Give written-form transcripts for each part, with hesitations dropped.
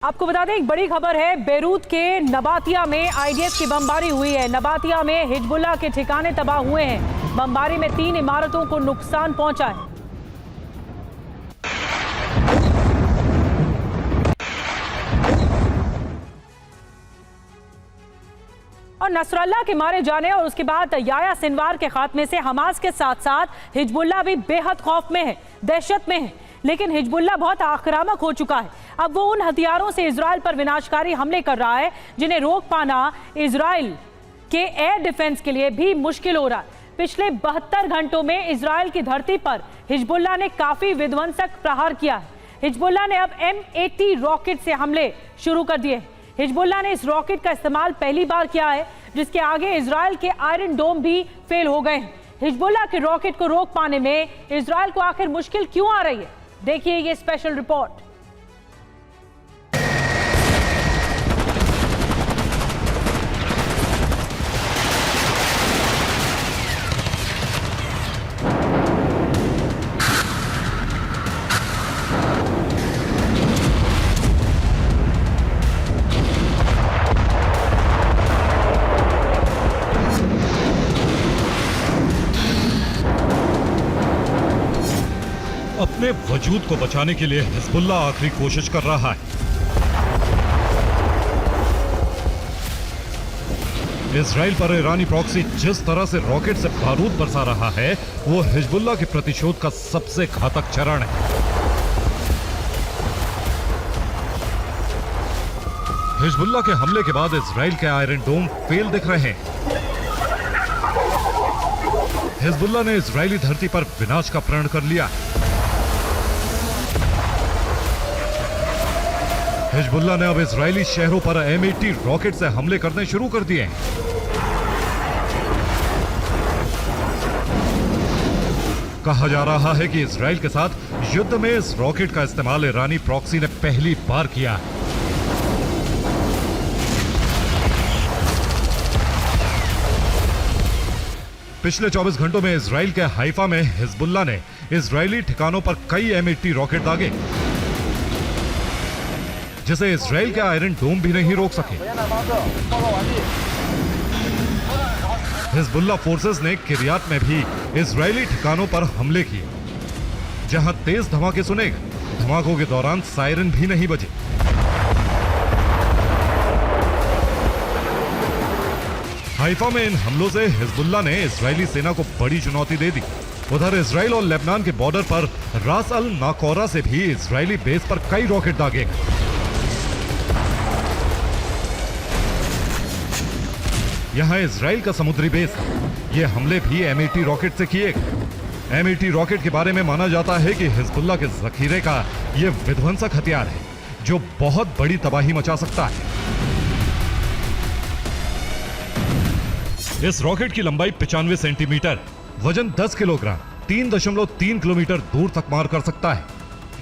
आपको बता दें, एक बड़ी खबर है। बेरूत के नबातिया में आईडीएफ की बमबारी हुई है। नबातिया में हिजबुल्लाह के ठिकाने तबाह हुए हैं। बमबारी में 3 इमारतों को नुकसान पहुंचा है। और नसरल्लाह के मारे जाने और उसके बाद याह्या सिनवार के खात्मे से हमास के साथ साथ हिजबुल्लाह भी बेहद खौफ में है, दहशत में है। लेकिन हिजबुल्लाह बहुत आक्रामक हो चुका है। अब वो उन हथियारों से इजराइल पर विनाशकारी हमले कर रहा है जिन्हें रोक पाना इजराइल के एयर डिफेंस के लिए भी मुश्किल हो रहा है। पिछले 72 घंटों में इजराइल की धरती पर हिजबुल्लाह ने काफी विध्वंसक प्रहार किया है। हिजबुल्लाह ने अब M80 रॉकेट से हमले शुरू कर दिए। हिजबुल्लाह ने इस रॉकेट का इस्तेमाल पहली बार किया है, जिसके आगे इजराइल के आयरन डोम भी फेल हो गए हैं। हिजबुल्लाह के रॉकेट को रोक पाने में इजराइल को आखिर मुश्किल क्यों आ रही है, देखिए ये स्पेशल रिपोर्ट। अपने वजूद को बचाने के लिए हिजबुल्लाह आखिरी कोशिश कर रहा है। इजराइल पर ईरानी प्रॉक्सी जिस तरह से रॉकेट से बारूद बरसा रहा है, वो हिजबुल्लाह के प्रतिशोध का सबसे घातक चरण है। हिजबुल्लाह के हमले के बाद इजराइल के आयरन डोम फेल दिख रहे हैं। हिजबुल्लाह ने इजरायली धरती पर विनाश का प्रण कर लिया। हिजबुल्लाह ने अब इजरायली शहरों पर M80 रॉकेट से हमले करने शुरू कर दिए हैं। कहा जा रहा है कि इजराइल के साथ युद्ध में इस रॉकेट का इस्तेमाल ईरानी प्रॉक्सी ने पहली बार किया है। पिछले 24 घंटों में इजराइल के हाइफा में हिजबुल्लाह ने इजरायली ठिकानों पर कई M80 रॉकेट दागे, जिसे इजराइल के आयरन डोम भी नहीं रोक सके। हिजबुल्लाह फोर्सेस ने किरियात में भी इजरायली ठिकानों पर हमले किए, जहां तेज धमाके सुने गए। धमाकों के दौरान सायरन भी नहीं बजे। हाइफा में इन हमलों से हिजबुल्लाह ने इजरायली सेना को बड़ी चुनौती दे दी। उधर इजराइल और लेबनान के बॉर्डर पर रास अल नाकौरा से भी इजरायली बेस पर कई रॉकेट दागे गए। यहां इजराइल का समुद्री बेस है। ये हमले भी M80 रॉकेट से किए गए। M80 रॉकेट के बारे में माना जाता है कि हिजबुल्लाह के जखीरे का ये विध्वंसक हथियार है, जो बहुत बड़ी तबाही मचा सकता है। इस रॉकेट की लंबाई 95 सेंटीमीटर, वजन 10 किलोग्राम, 3.3 किलोमीटर दूर तक मार कर सकता है।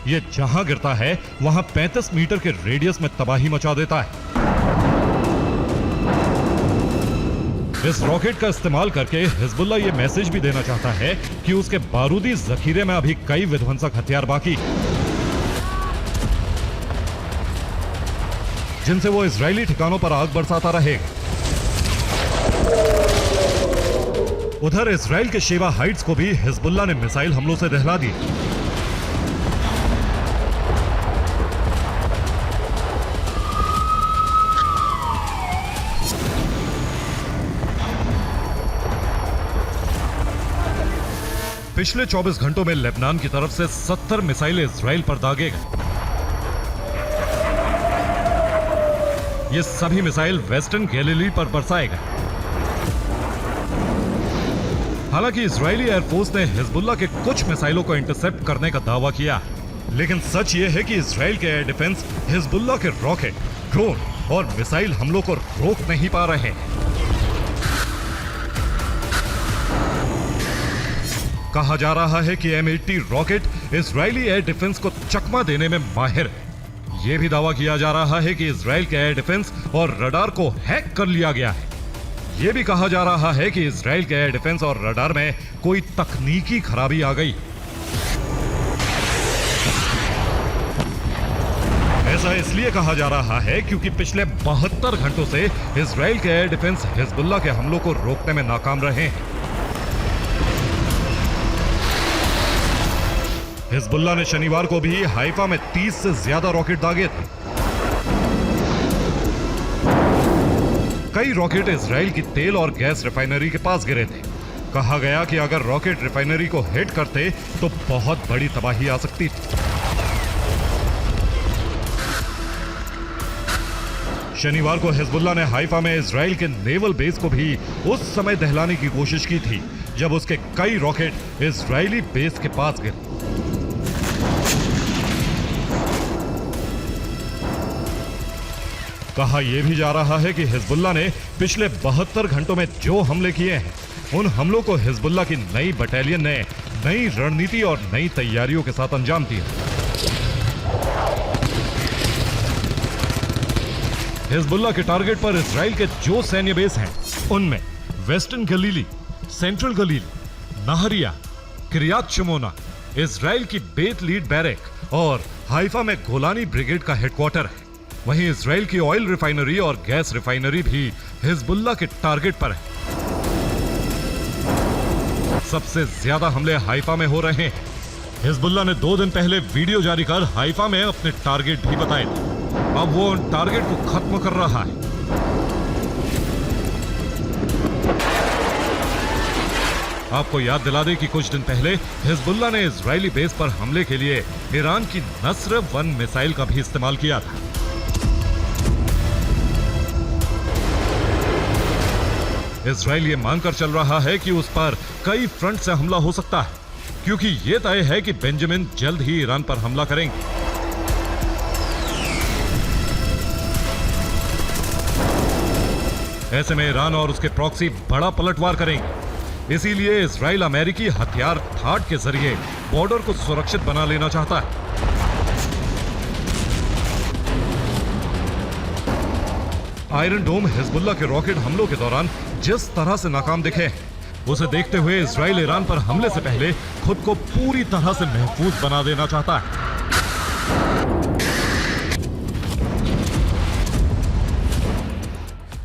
ये जहां गिरता है वहां 35 मीटर के रेडियस में तबाही मचा देता है। इस रॉकेट का इस्तेमाल करके हिजबुल्लाह ये मैसेज भी देना चाहता है कि उसके बारूदी जखीरे में अभी कई विध्वंसक हथियार बाकी, जिनसे वो इजरायली ठिकानों पर आग बरसाता रहेगा। उधर इजराइल के शेवा हाइट्स को भी हिजबुल्लाह ने मिसाइल हमलों से दहला दिया। पिछले 24 घंटों में लेबनान की तरफ से 70 मिसाइलें इजराइल पर दागे गए। ये सभी मिसाइल वेस्टर्न गैलिली पर बरसाए गए। हालांकि इजरायली एयरफोर्स ने हिजबुल्लाह के कुछ मिसाइलों को इंटरसेप्ट करने का दावा किया, लेकिन सच ये है कि इजराइल के एयर डिफेंस हिजबुल्लाह के रॉकेट, ड्रोन और मिसाइल हमलों को रोक नहीं पा रहे हैं। कहा जा रहा है कि M80 rocket Israeli air defence को चकमा देने में माहिर है। यह भी दावा किया जा रहा है कि इजराइल के एयर डिफेंस और रडार को हैक कर लिया गया है। यह भी कहा जा रहा है कि इजराइल के एयर डिफेंस और रडार में कोई तकनीकी खराबी आ गई। ऐसा इसलिए कहा जा रहा है क्योंकि पिछले 72 घंटों से इजराइल के एयर डिफेंस हिजबुल्लाह के हमलों को रोकने में नाकाम रहे हैं। हिजबुल्लाह ने शनिवार को भी हाइफा में 30 से ज्यादा रॉकेट दागे थे। कई रॉकेट इजराइल की तेल और गैस रिफाइनरी के पास गिरे थे। कहा गया कि अगर रॉकेट रिफाइनरी को हिट करते तो बहुत बड़ी तबाही आ सकती थी। शनिवार को हिजबुल्लाह ने हाइफा में इजराइल के नेवल बेस को भी उस समय दहलाने की कोशिश की थी जब उसके कई रॉकेट इजरायली बेस के पास गिरे। कहा यह भी जा रहा है कि हिजबुल्लाह ने पिछले 72 घंटों में जो हमले किए हैं, उन हमलों को हिजबुल्लाह की नई बटालियन ने नई रणनीति और नई तैयारियों के साथ अंजाम दिया। हिजबुल्लाह के टारगेट पर इजराइल के जो सैन्य बेस हैं, उनमें वेस्टर्न गलीली, सेंट्रल गलीली, नाहरिया, किरियात शमोना, इजराइल की बेत लीड बैरक और हाइफा में गोलानी ब्रिगेड का हेडक्वार्टर है। वहीं इजराइल की ऑयल रिफाइनरी और गैस रिफाइनरी भी हिजबुल्लाह के टारगेट पर है। सबसे ज्यादा हमले हाइफा में हो रहे हैं। हिजबुल्लाह ने 2 दिन पहले वीडियो जारी कर हाइफा में अपने टारगेट भी बताए थे। अब वो उन टारगेट को खत्म कर रहा है। आपको याद दिला दें कि कुछ दिन पहले हिजबुल्लाह ने इजरायली बेस पर हमले के लिए ईरान की नस्र 1 मिसाइल का भी इस्तेमाल किया था। इजराइल ये मानकर चल रहा है कि उस पर कई फ्रंट से हमला हो सकता है, क्योंकि यह तय है कि बेंजामिन जल्द ही ईरान पर हमला करेंगे। ऐसे में ईरान और उसके प्रॉक्सी बड़ा पलटवार करेंगे। इसीलिए इजराइल अमेरिकी हथियार थाड के जरिए बॉर्डर को सुरक्षित बना लेना चाहता है। आयरन डोम हिजबुल्लाह के रॉकेट हमलों के दौरान जिस तरह से नाकाम दिखे, उसे देखते हुए इजराइल ईरान पर हमले से पहले खुद को पूरी तरह से महफूज बना देना चाहता है।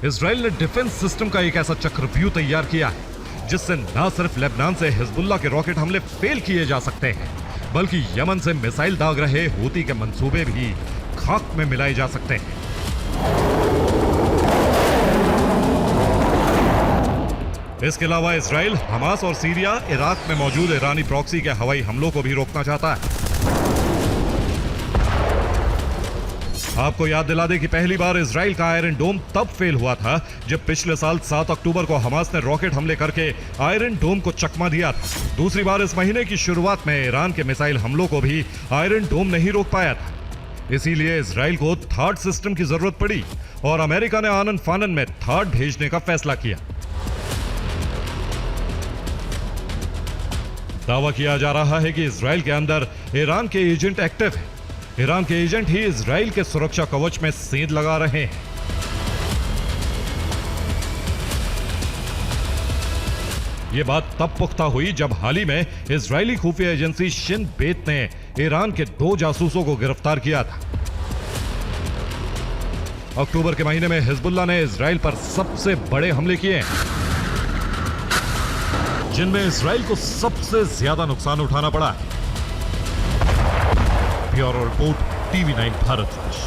इजराइल ने डिफेंस सिस्टम का एक ऐसा चक्रव्यूह तैयार किया है जिससे न सिर्फ लेबनान से हिजबुल्लाह के रॉकेट हमले फेल किए जा सकते हैं, बल्कि यमन से मिसाइल दाग रहे हूती के मंसूबे भी खाक में मिलाए जा सकते हैं। इसके अलावा इजराइल हमास और सीरिया, इराक में मौजूद ईरानी प्रॉक्सी के हवाई हमलों को भी रोकना चाहता है। आपको याद दिला दें कि पहली बार इजराइल का आयरन डोम तब फेल हुआ था जब पिछले साल 7 अक्टूबर को हमास ने रॉकेट हमले करके आयरन डोम को चकमा दिया था। दूसरी बार इस महीने की शुरुआत में ईरान के मिसाइल हमलों को भी आयरन डोम नहीं रोक पाया था। इसीलिए इजराइल को थाड सिस्टम की जरूरत पड़ी और अमेरिका ने आनन फानन में थाड भेजने का फैसला किया। दावा किया जा रहा है कि इजराइल के अंदर ईरान के एजेंट एक्टिव हैं। ईरान के एजेंट ही इजराइल के सुरक्षा कवच में सेंध लगा रहे हैं। यह बात तब पुख्ता हुई जब हाल ही में इजरायली खुफिया एजेंसी शिन बेत ने ईरान के 2 जासूसों को गिरफ्तार किया था। अक्टूबर के महीने में हिजबुल्लाह ने इजराइल पर सबसे बड़े हमले किए हैं, जिनमें इजराइल को सबसे ज्यादा नुकसान उठाना पड़ा है। Bureau report, TV9 Bharatvarsh.